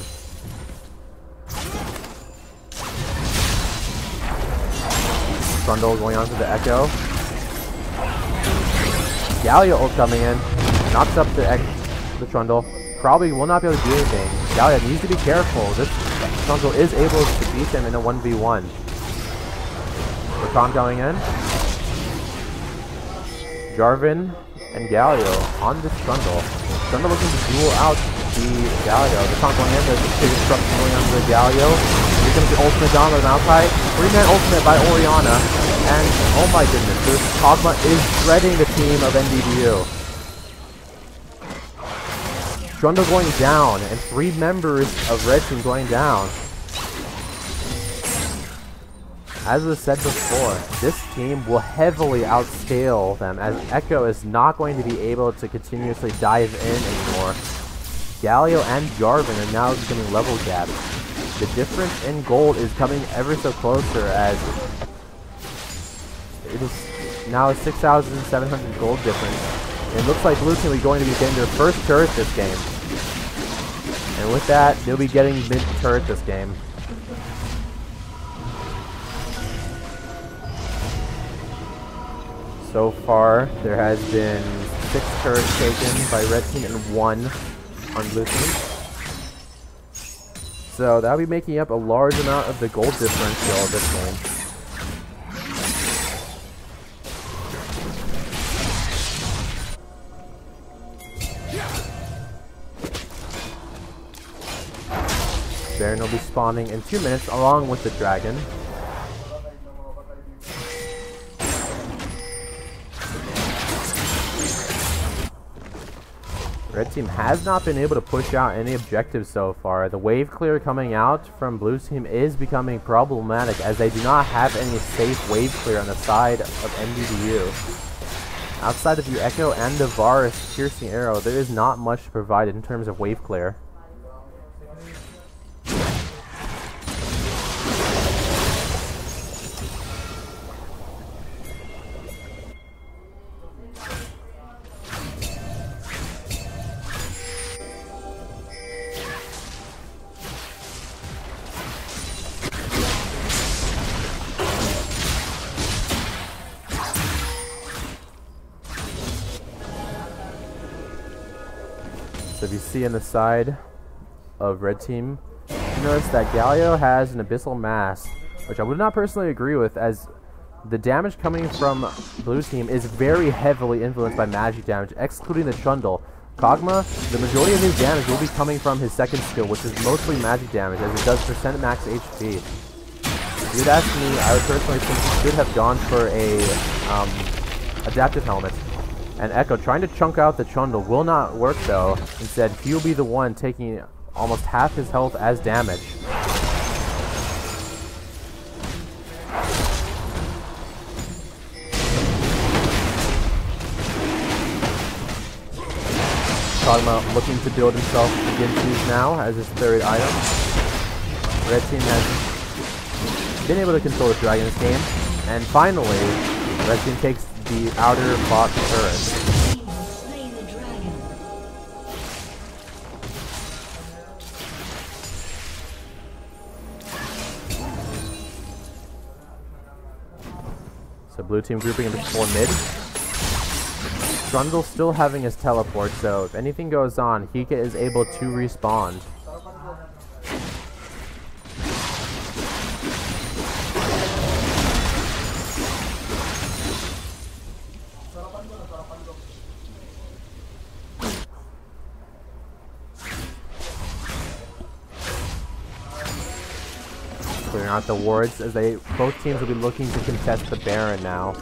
Trundle going on to the Echo. Galio ult coming in, knocks up the Trundle. Probably will not be able to do anything. Galio needs to be careful. This Trundle is able to beat him in a 1v1. Rakan going in. Jarvan and Galio on this Trundle. Trundle looking to duel out the Galio. Rakan going in, there's a big disruption going on to the Galio. Here comes the ultimate down with an outside. 3-man ultimate by Orianna. And oh my goodness, this Kog'Maw is shredding the team of NDBU. Trundle going down, and 3 members of red team going down. As was said before, this team will heavily outscale them, as Echo is not going to be able to continuously dive in anymore. Galio and Jarvan are now becoming level gapped. The difference in gold is coming ever so closer, as it is now a 6,700 gold difference. It looks like Blue Team is going to be getting their first turret this game. And with that, they'll be getting mid-turret this game. So far, there has been 6 turrets taken by red team and 1 on blue team. So that'll be making up a large amount of the gold differential of this game. Baron will be spawning in 2 minutes along with the dragon. Red team has not been able to push out any objectives so far. The wave clear coming out from blue team is becoming problematic, as they do not have any safe wave clear on the side of NDBU. Outside of the Echo and the Varus piercing arrow, there is not much provided in terms of wave clear. So if you see on the side of red team, you notice that Galio has an Abyssal Mass, which I would not personally agree with, as the damage coming from blue team is very heavily influenced by magic damage, excluding the Trundle. Kog'Maw, the majority of his damage will be coming from his second skill, which is mostly magic damage, as it does percent max HP. If you'd ask me, I would personally think he should have gone for a adaptive helmet. And Echo trying to chunk out the Trundle will not work though. Instead, he'll be the one taking almost half his health as damage. Kog'Maw looking to build himself Ginsu's now as his 3rd item. Red team has been able to control the dragon this game. And finally, red team takes the outer bot turret. blue team grouping in for mid. Trundle still having his teleport, so if anything goes on, Hika is able to respawn. Clearing out the wards as both teams will be looking to contest the Baron now.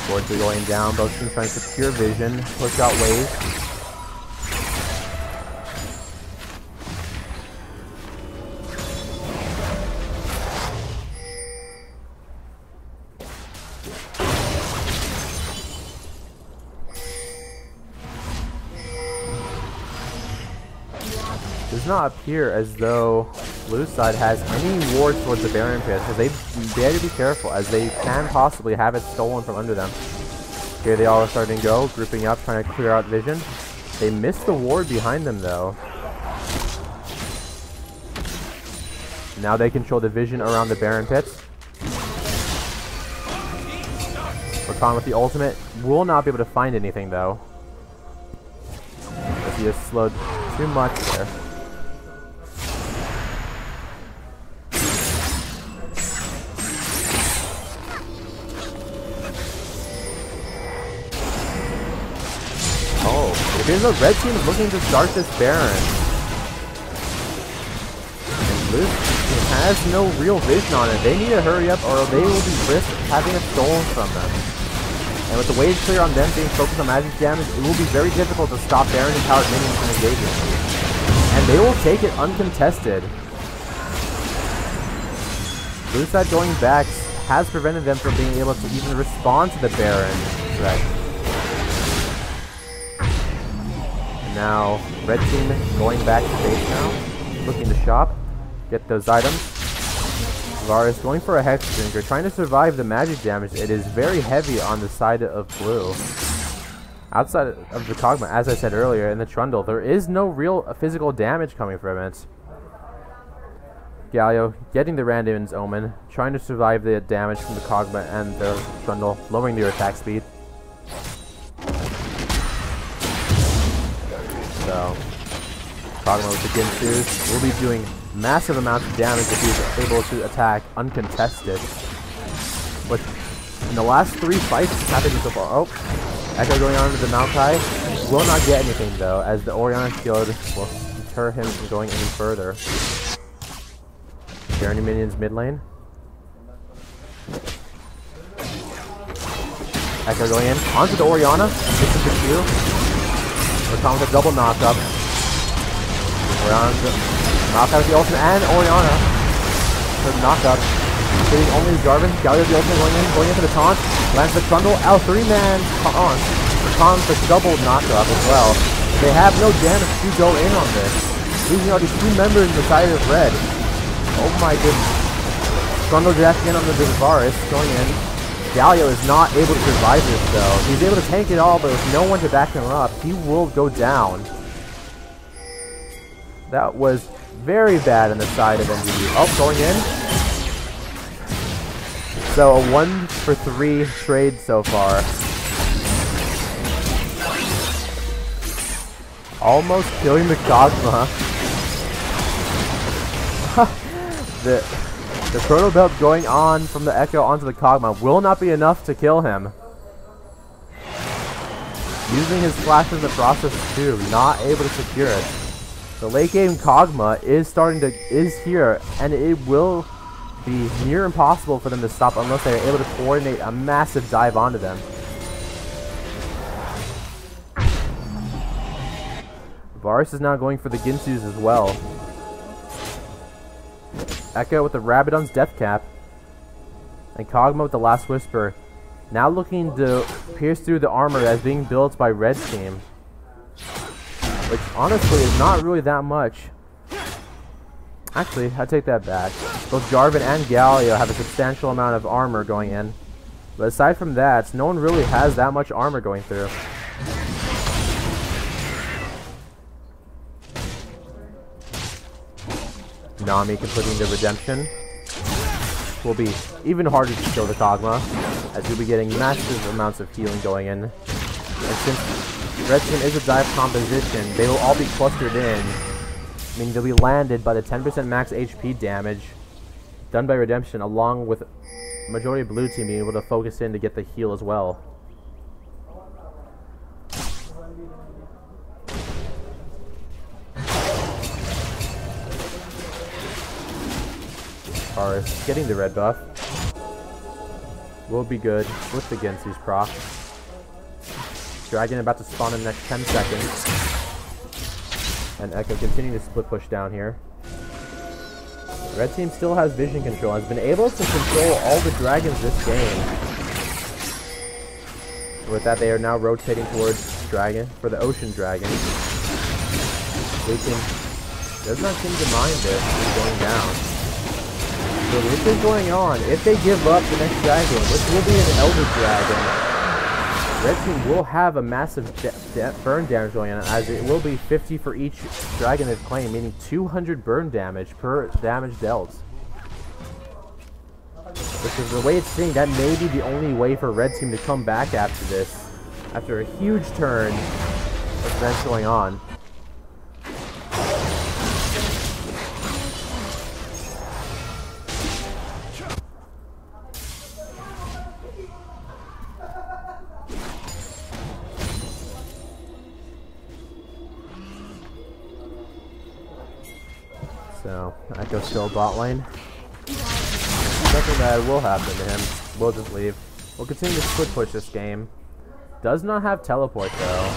Wards are going down, both teams trying to secure vision, push out waves. Does not appear as though blue side has any wards towards the Baron pit, because they better be careful as they can possibly have it stolen from under them. Here they all are starting to go, grouping up, trying to clear out vision. They missed the ward behind them though. Now they control the vision around the Baron pits. Rakan with the ultimate will not be able to find anything though, as he has slowed too much there. Here's the red team looking to start this Baron. And blue team has no real vision on it. They need to hurry up or they will be risked having it stolen from them. And with the waves clear on them being focused on magic damage, it will be very difficult to stop Baron and powered minions from engaging. And they will take it uncontested. Blue side going back has prevented them from being able to even respond to the Baron threat. Now, red team going back to base now, looking to shop, get those items. Varus going for a Hex Drinker, trying to survive the magic damage. It is very heavy on the side of blue. Outside of the Kog'Maw, as I said earlier, in the Trundle, there is no real physical damage coming from it. Galio getting the Randuin's Omen, trying to survive the damage from the Kog'Maw and the Trundle, lowering their attack speed. So, Kog'Maw with the Ginsus will be doing massive amounts of damage if he's able to attack uncontested. But in the last 3 fights happening so far, oh, Echo going on to the Maokai, will not get anything though, as the Orianna shield will deter him from going any further. Journey minions mid lane. Echo going in onto the Orianna, gets the Q. Rakan with a double knockup. Maokai with the ultimate and Orianna for the knockup. Hitting only Jarvan. Galio with the ultimate going in for the taunt. Lands the Trundle. Out 3-man taunt. Rakan with a double knockup as well. They have no damage to go in on this. Losing already 2 members in the side of red. Oh my goodness. Trundle jacking in on the Varus going in. Galio is not able to survive this though. He's able to tank it all, but with no one to back him up, he will go down. That was very bad on the side of NCGC. Oh, going in. So a 1-for-3 trade so far. Almost killing the Kog'Maw. The Proto Belt going on from the Echo onto the Kog'Maw will not be enough to kill him. Using his flash in the process too, not able to secure it. The late game Kog'Maw is here, and it will be near impossible for them to stop unless they are able to coordinate a massive dive onto them. Varus is now going for the Ginsus as well. Echo with the Rabadon's Death Cap. And Kog'Maw with the Last Whisper. Now looking to pierce through the armor that is being built by red team. Which honestly is not really that much. Actually, I take that back. Both Jarvan and Galio have a substantial amount of armor going in. But aside from that, no one really has that much armor going through. Nami completing the redemption. will be even harder to kill the Kog'Maw, as you'll be getting massive amounts of healing going in. And since Red Team is a dive composition, they will all be clustered in, meaning they'll be landed by the 10% max HP damage done by Redemption, along with majority of Blue Team being able to focus in to get the heal as well. Forest getting the red buff will be good with the Gensu's proc. Dragon about to spawn in the next 10 seconds. And Echo continuing to split push down here. Red team still has vision control, has been able to control all the dragons this game. With that, they are now rotating towards dragon for the ocean dragon. Blue team does not seem to mind this. It's going down. So with this going on, if they give up the next dragon, which will be an Elder Dragon, Red team will have a massive burn damage going on, as it will be 50 for each dragon they've claimed, meaning 200 burn damage per damage dealt. Which is the way it's sitting, that may be the only way for Red team to come back after this, after a huge turn of events going on. So, Echo still bot lane. Nothing bad will happen to him. We'll just leave. We'll continue to split push this game. Does not have teleport though.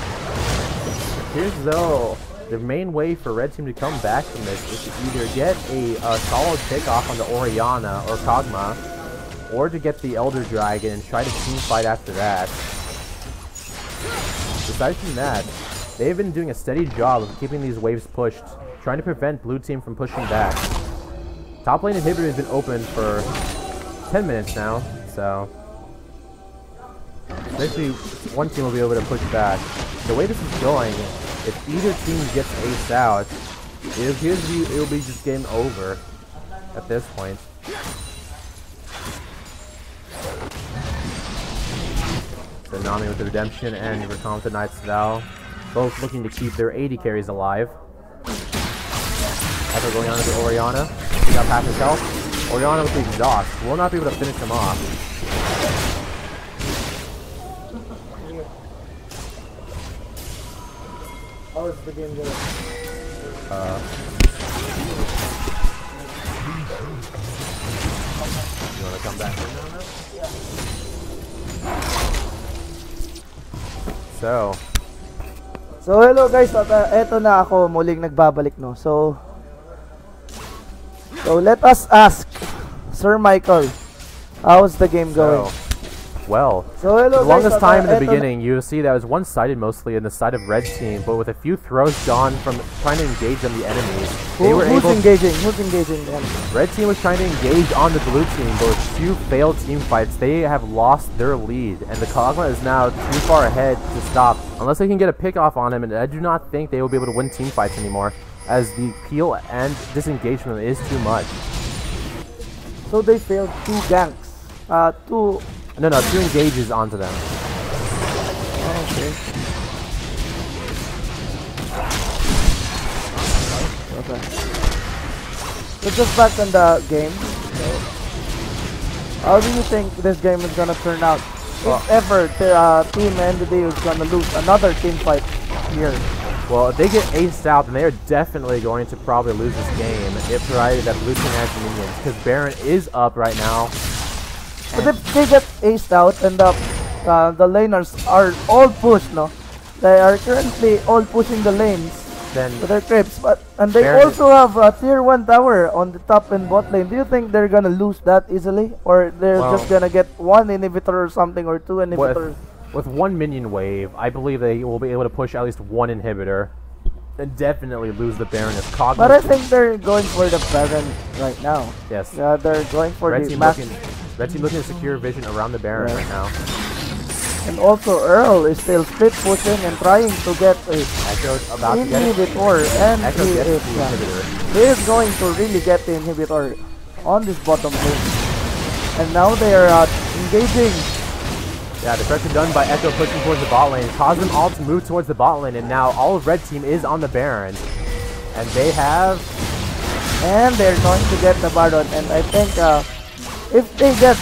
Here's though, the main way for Red team to come back from this is to either get a solid pick off on the Orianna or Kog'Maw, or to get the Elder Dragon and try to team fight after that. Aside from that, they've been doing a steady job of keeping these waves pushed, trying to prevent Blue team from pushing back. Top lane inhibitor has been open for 10 minutes now, so eventually one team will be able to push back. The way this is going, if either team gets aced out, it appears to be, it will be just game over at this point. So Nami with the Redemption and Rakan with the Knight's Vow, both looking to keep their 80 carries alive. Echo going on to the Orianna. He got half his health. Orianna with the exhaust will not be able to finish him off. How is the game going? You want to come back in on this? Yeah. So hello guys, eto na ako muling nagbabalik, no. So let us ask Sir Michael, how's the game going? Well, hello the guys, longest time in the beginning, you'll see that was one-sided mostly in the side of Red team, but with a few throws gone from trying to engage on the enemies. Who's engaging them? Red team was trying to engage on the Blue team, but with few failed team fights, they have lost their lead, and the Kog'Maw is now too far ahead to stop, unless they can get a pick off on him, and I do not think they will be able to win team fights anymore, as the peel and disengagement is too much. So they failed 2 ganks. No, 2 engages onto them. Okay. So just back on the game. How do you think this game is gonna turn out? If ever the Team NDD is gonna lose another team fight here. Well, if they get aced out, then they are definitely going to probably lose this game, if provided that Blue team has the minions, because Baron is up right now. But if they get aced out and the laners are all pushed, no? They are currently all pushing the lanes Then to their creeps, and they Baron also have a tier 1 tower on the top and bot lane. Do you think they're gonna lose that easily? Or they're just gonna get 1 inhibitor or something, or 2 inhibitors? With 1 minion wave, I believe they will be able to push at least 1 inhibitor and definitely lose the Baron as Kog'Maw. But I think they're going for the Baron right now. Yes. Yeah, they're going for Red the team max. Red team looking to secure vision around the Baron right now. And also Earl is still split pushing and trying to get a Echo's about to get it. inhibitor, and Echo gets the inhibitor. he is going to really get the inhibitor on this bottom lane. And now they are engaging. Yeah, the pressure done by Echo pushing towards the bot lane caused them all to move towards the bot lane, and now all of Red Team is on the Baron. And they have... And they're going to get the Baron, and I think if they get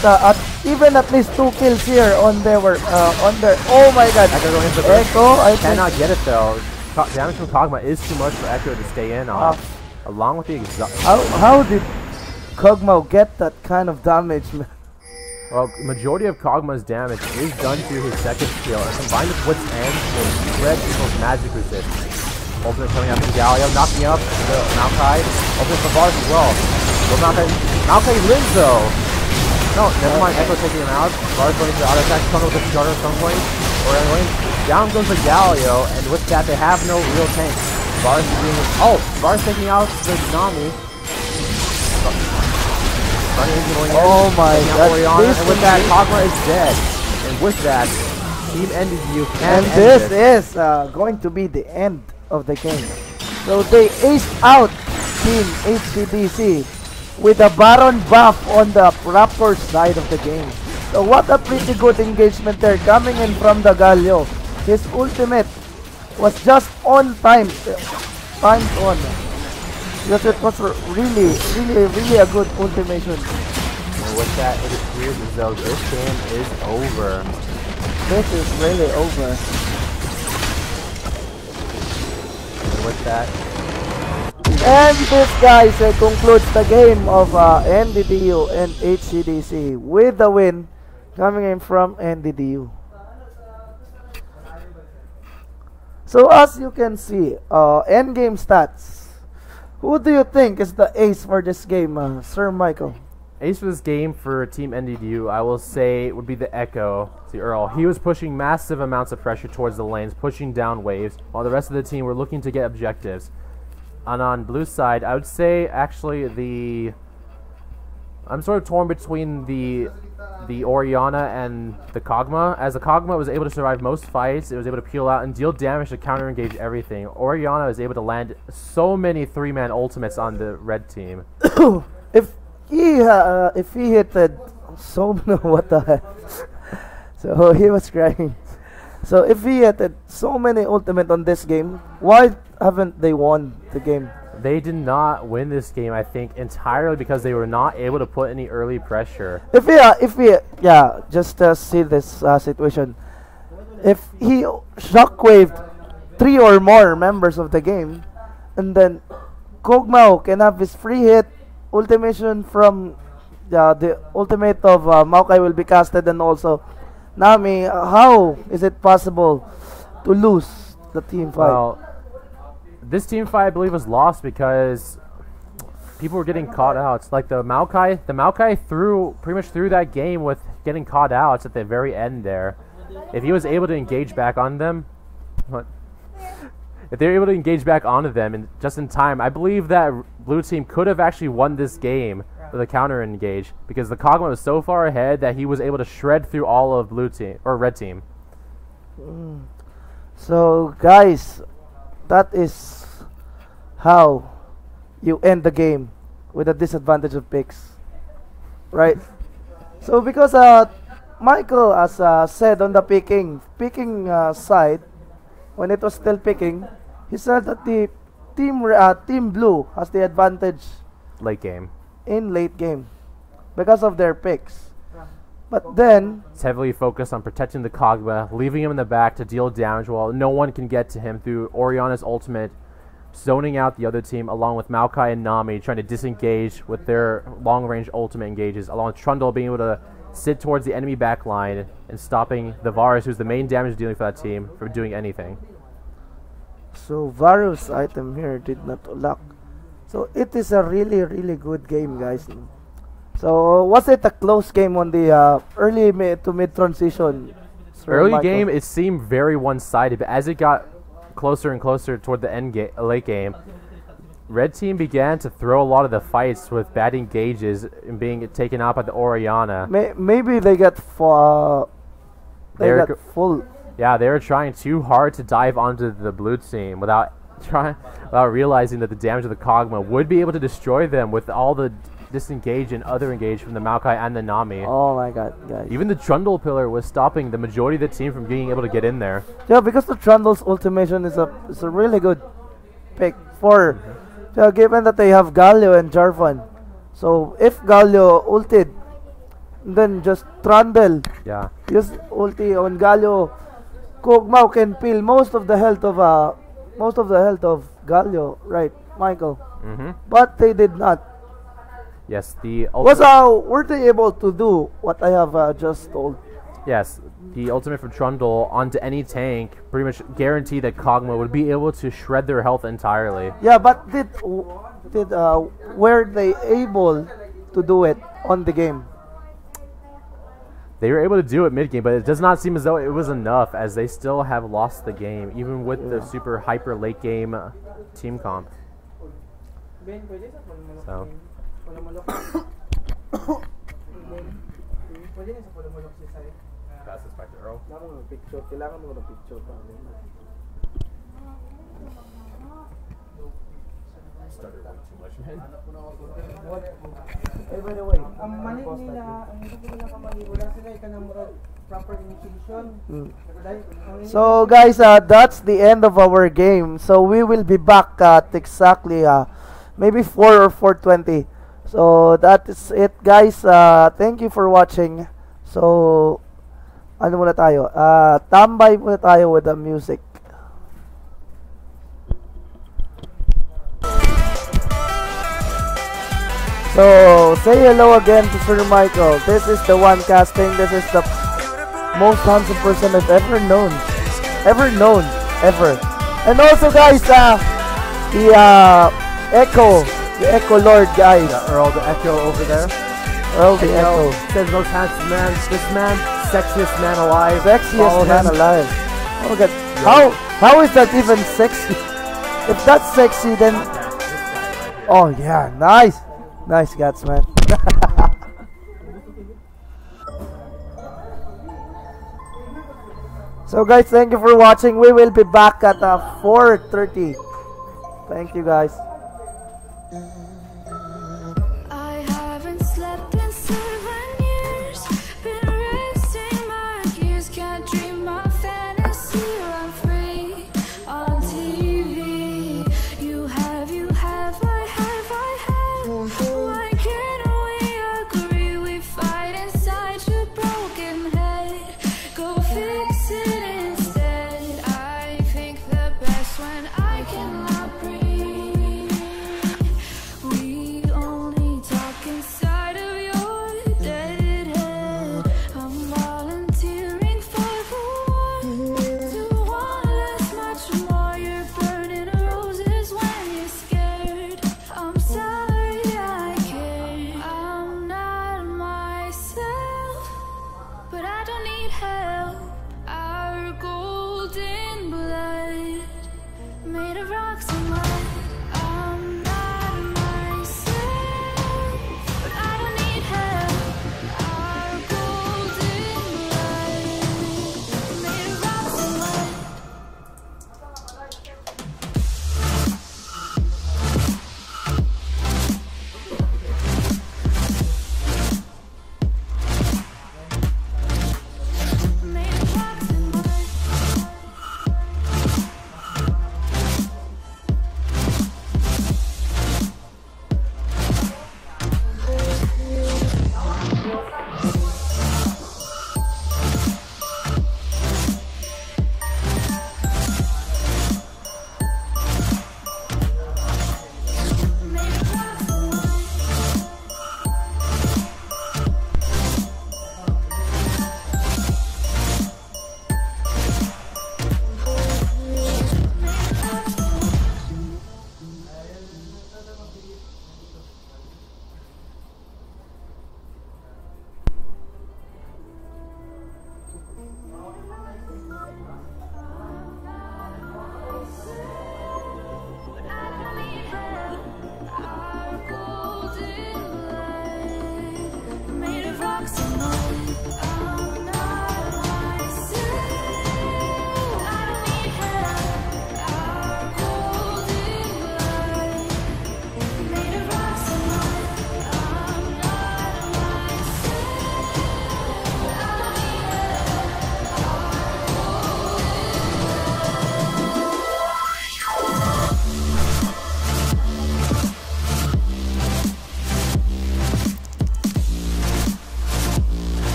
even at least 2 kills here on their oh my god, Echo going into the Echo, I cannot get it though. Damage from Kog'Maw is too much for Echo to stay in on, along with the exhaust. How did Kog'Maw get that kind of damage, man? Well, majority of Kog'Maw's damage is done through his second skill, and combined with Wit's End will spread people's magic resist. Ultimate coming out from Galio, knocking up the Maokai. Ultimate from Varus as well. Will Maokai lives though. No, never mind. Echo taking him out. Varus going to the auto attack, tunnel with the starter at some point. Or anyway, down goes the Galio, and with that they have no real tank. Varus is being Varus taking out the Nami. Oh my god. And with that, Kog'Maw is dead. And with that, Team NDU can end this. Is going to be the end of the game. So they aced out Team HCDC with a Baron buff on the proper side of the game. So what a pretty good engagement there coming in from the Galio. His ultimate was just on time. Timed on. Because it was really a good ultimation. And with that, it appears as though this game is over. This is really over. And with that, and this, guys, concludes the game of NDDU and HCDC with the win coming in from NDDU. So as you can see, endgame stats. Who do you think is the ace for this game, Sir Michael? ace for this game for Team NDDU, I will say, would be the Echo, the Earl. He was pushing massive amounts of pressure towards the lanes, pushing down waves, while the rest of the team were looking to get objectives. And on blue side, I would say actually I'm sort of torn between the Orianna and the Kog'Maw. As the Kog'Maw was able to survive most fights, it was able to peel out and deal damage to counter engage everything. Orianna was able to land so many 3-man ultimates on the red team. if he hit so what the heck? So he was crying. So if he hit so many ultimate on this game, why haven't they won the game? They did not win this game, I think, entirely because they were not able to put any early pressure. If we just see this situation. If he shockwaved 3 or more members of the game, and then Kog'Maw can have his free hit, ultimation from the ultimate of Maokai will be casted, and also Nami, how is it possible to lose the team fight? Well, this team fight, I believe, was lost because people were getting caught out. It's like the Maokai pretty much threw that game with getting caught out at the very end there. If he was able to engage back on them, if they were able to engage back onto them just in time, I believe that blue team could have actually won this game with a counter engage because the Kog'Maw was so far ahead that he was able to shred through all of blue team or red team. So guys, that is how you end the game with a disadvantage of picks, right? So because Michael has said on the picking side, when it was still picking, he said that the team blue has the advantage Late game. in late game because of their picks. But then It's heavily focused on protecting the Kog'Maw, leaving him in the back to deal damage while no one can get to him through Orianna's ultimate, zoning out the other team along with Maokai and Nami trying to disengage with their long-range ultimate engages, along with Trundle being able to sit towards the enemy backline and stopping the Varus, who's the main damage dealing for that team, from doing anything. so Varus item here did not lock. So it is a really good game, guys. So was it a close game on the early to mid transition? Early game, it seemed very one-sided, but as it got closer and closer toward the late game, red team began to throw a lot of the fights with bad engages and being taken out by the Orianna. Maybe they got full. Yeah, they were trying too hard to dive onto the blue team without realizing that the damage of the Kog'Maw would be able to destroy them with all the disengage and other engage from the Maokai and the Nami. Oh my god, guys. Even the Trundle pillar was stopping the majority of the team from being able to get in there. Yeah, because the Trundle's ultimation is a really good pick for given that they have Galio and Jarvan. So if Galio ulted, then just Trundle. Yeah. Just ulti on Galio. Kog'Maw can peel most of the health of Galio, right, Michael? But they did not. Yes, the were they able to do what I have just told? Yes, the ultimate from Trundle onto any tank pretty much guaranteed that Kog'Maw would be able to shred their health entirely. Yeah, but were they able to do it on the game? They were able to do it mid game, but it does not seem as though it was enough, as they still have lost the game, even with the super hyper late game team comp. So. Pass this back to Earl. Started way too much, man. By the way, so guys, that's the end of our game. So we will be back at exactly maybe 4 or 4:20. So that is it, guys. Thank you for watching. So ano muna tayo? Tambay muna tayo with the music. So, say hello again to Sir Michael. This is the one casting. This is the most handsome person I've ever known. Ever. And also, guys, the Echo Lord, guys. Earl, the Echo over there. Earl, the Echo. Says most handsome man. This man, sexiest man alive. Sexiest man alive. Oh my god. How is that even sexy? If that's sexy, then... Oh yeah, nice. Nice guts, man. So guys, thank you for watching. We will be back at 4:30. Thank you, guys. I haven't slept in 7 years. Been racing my gears. Can't dream my fantasy. I'm free on TV. You have, I have. Why can't we agree? We fight inside your broken head. Go fix it instead. I think the best when I cannot breathe.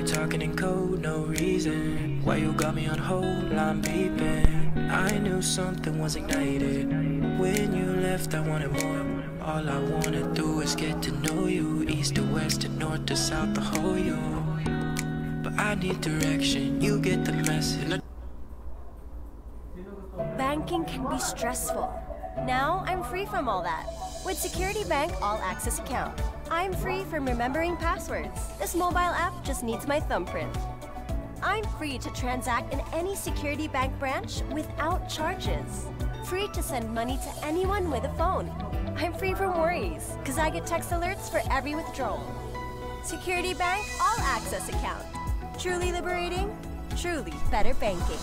talking in code, no reason. Why you got me on hold, I'm beeping. I knew something was ignited. When you left, I wanted more. All I wanna do is get to know you. East to west to north to south, the whole you. But I need direction, you get the message. Banking can be stressful. Now I'm free from all that. With Security Bank All Access account, I'm free from remembering passwords. This mobile app just needs my thumbprint. I'm free to transact in any Security Bank branch without charges. Free to send money to anyone with a phone. I'm free from worries, because I get text alerts for every withdrawal. Security Bank All Access account. Truly liberating, truly better banking.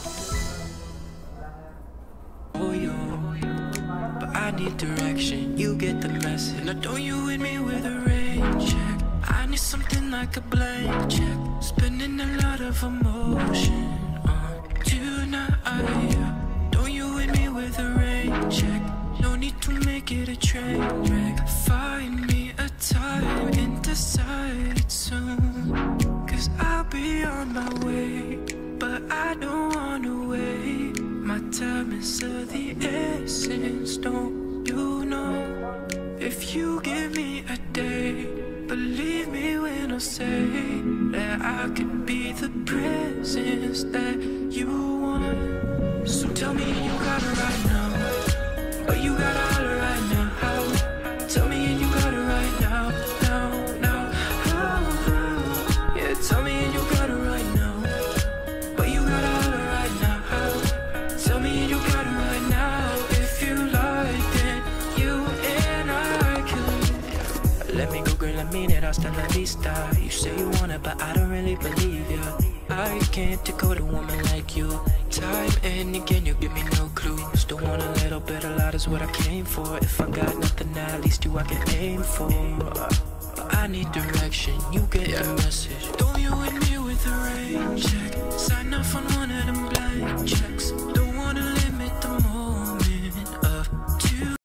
But I need direction, you get the message. Now don't you hit me with a rain check. I need something like a blank check. Spending a lot of emotion on tonight. Don't you hit me with a rain check. No need to make it a train wreck. Find me a time and decide soon. Cause I'll be on my way, but I don't wanna wait. My time is of the essence, don't you know? If you give me a day, believe me when I say that I could be the presence that you want. So tell me you got it right now, but you got all it right now. Tell me and you got it right now, now. Yeah, tell me and you got it right now, but you got all it right now. Tell me and you got it right now. If you like, then you and I could. Let me go, girl, I mean it, hasta la vista. You say you want it, but I don't really believe ya. I can't decode a woman like you. Time and again, you give me no clue. Still want a little bit, a lot is what I came for. If I got nothing now, at least you I can aim for. I need direction, you get the message.